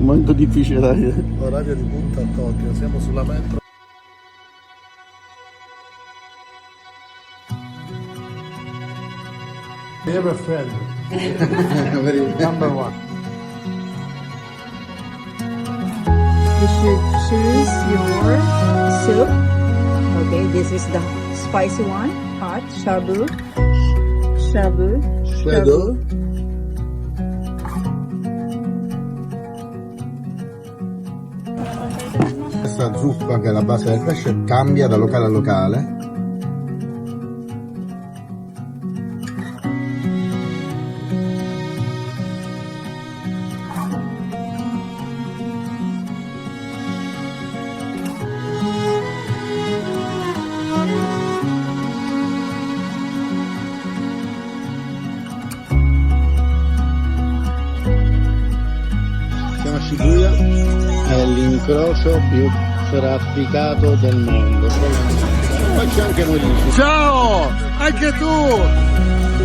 momento difficile, dai. Orario di punta a Tokyo, siamo sulla metro. I have a friend. Number one. You should choose your soup. Okay, this is the spicy one, hot, shabu, shabu, shabu. Questa zuppa, che è la base del pesce, cambia da locale a locale. Siamo a Shibuya, è l'incrocio più trafficato del mondo. Poi c'è anche Morici. Ciao! Anche tu!